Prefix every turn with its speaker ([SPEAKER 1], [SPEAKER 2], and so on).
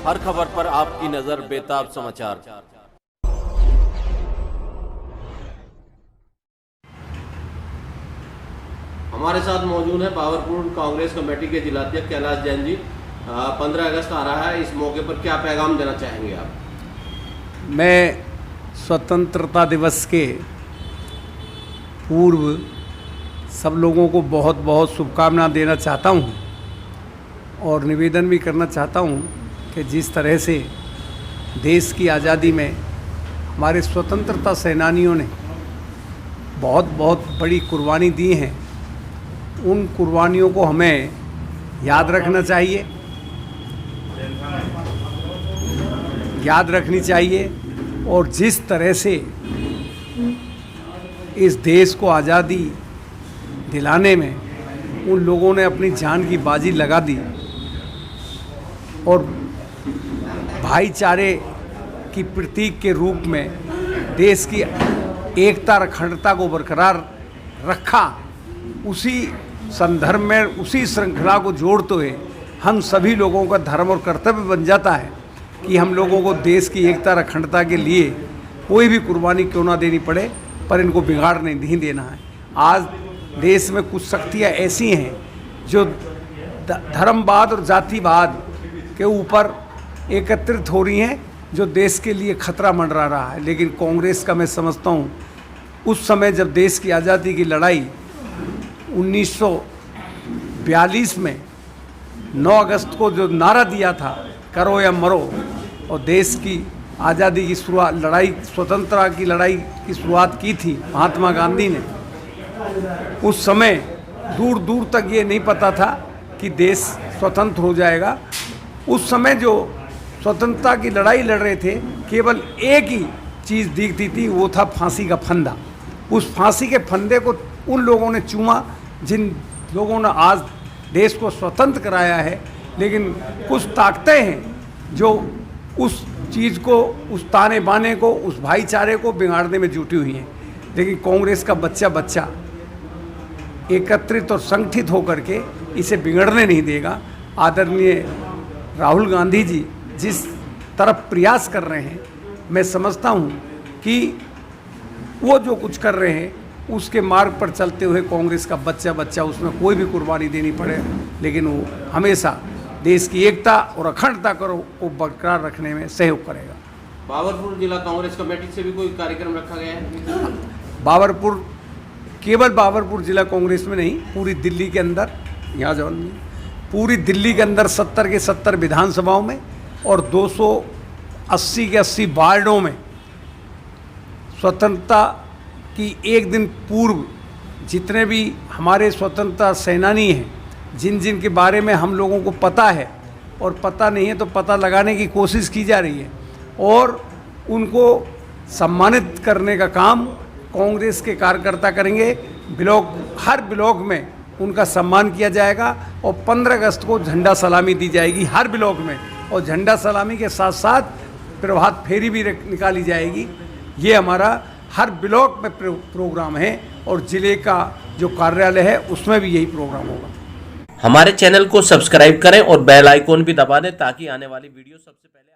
[SPEAKER 1] हर खबर पर आपकी नजर बेताब समाचार।
[SPEAKER 2] हमारे साथ मौजूद है पावरपुर कांग्रेस कमेटी के जिलाध्यक्ष कैलाश जैन जी। 15 अगस्त आ रहा है, इस मौके पर क्या पैगाम देना चाहेंगे आप?
[SPEAKER 3] मैं स्वतंत्रता दिवस के पूर्व सब लोगों को बहुत बहुत शुभकामनाएं देना चाहता हूं और निवेदन भी करना चाहता हूं कि जिस तरह से देश की आज़ादी में हमारे स्वतंत्रता सेनानियों ने बहुत बहुत बड़ी कुर्बानी दी हैं, उन कुर्बानियों को हमें याद रखना चाहिए, याद रखनी चाहिए। और जिस तरह से इस देश को आज़ादी दिलाने में उन लोगों ने अपनी जान की बाजी लगा दी और भाईचारे की प्रतीक के रूप में देश की एकता और अखंडता को बरकरार रखा, उसी संदर्भ में उसी श्रृंखला को जोड़ते हुए हम सभी लोगों का धर्म और कर्तव्य बन जाता है कि हम लोगों को देश की एकता और अखंडता के लिए कोई भी कुर्बानी क्यों ना देनी पड़े, पर इनको बिगाड़ नहीं देना है। आज देश में कुछ शक्तियाँ ऐसी हैं जो धर्मवाद और जातिवाद के ऊपर एकत्रित हो रही हैं, जो देश के लिए खतरा मंडरा रहा है। लेकिन कांग्रेस का मैं समझता हूँ उस समय जब देश की आज़ादी की लड़ाई 1942 में 9 अगस्त को जो नारा दिया था, करो या मरो, और देश की आज़ादी की शुरुआत, लड़ाई, स्वतंत्रता की लड़ाई की शुरुआत की थी महात्मा गांधी ने। उस समय दूर दूर तक ये नहीं पता था कि देश स्वतंत्र हो जाएगा। उस समय जो स्वतंत्रता की लड़ाई लड़ रहे थे, केवल एक ही चीज़ दिखती थी, वो था फांसी का फंदा। उस फांसी के फंदे को उन लोगों ने चूमा जिन लोगों ने आज देश को स्वतंत्र कराया है। लेकिन कुछ ताकतें हैं जो उस चीज़ को, उस ताने बाने को, उस भाईचारे को बिगाड़ने में जुटी हुई हैं। लेकिन कांग्रेस का बच्चा एकत्रित और संगठित होकर के इसे बिगड़ने नहीं देगा। आदरणीय राहुल गांधी जी जिस तरफ प्रयास कर रहे हैं, मैं समझता हूं कि वो जो कुछ कर रहे हैं उसके मार्ग पर चलते हुए कांग्रेस का बच्चा उसमें कोई भी कुर्बानी देनी पड़े, लेकिन वो हमेशा देश की एकता और अखंडता को बरकरार रखने में सहयोग करेगा।
[SPEAKER 2] पावरपुर जिला कांग्रेस कमेटी से भी कोई कार्यक्रम रखा गया है?
[SPEAKER 3] केवल बाबरपुर जिला कांग्रेस में नहीं, पूरी दिल्ली के अंदर, यहाँ जौन में पूरी दिल्ली के अंदर 70 के 70 विधानसभाओं में और 280 के 80 वार्डों में स्वतंत्रता की एक दिन पूर्व जितने भी हमारे स्वतंत्रता सेनानी हैं, जिन के बारे में हम लोगों को पता है और पता नहीं है तो पता लगाने की कोशिश की जा रही है, और उनको सम्मानित करने का काम कांग्रेस के कार्यकर्ता करेंगे। हर ब्लॉक में उनका सम्मान किया जाएगा और 15 अगस्त को झंडा सलामी दी जाएगी हर ब्लॉक में, और झंडा सलामी के साथ साथ प्रभात फेरी भी निकाली जाएगी। ये हमारा हर ब्लॉक में प्रोग्राम है और ज़िले का जो कार्यालय है उसमें भी यही प्रोग्राम होगा।
[SPEAKER 4] हमारे चैनल को सब्सक्राइब करें और बेल आइकॉन भी दबा दें ताकि आने वाली वीडियो सबसे पहले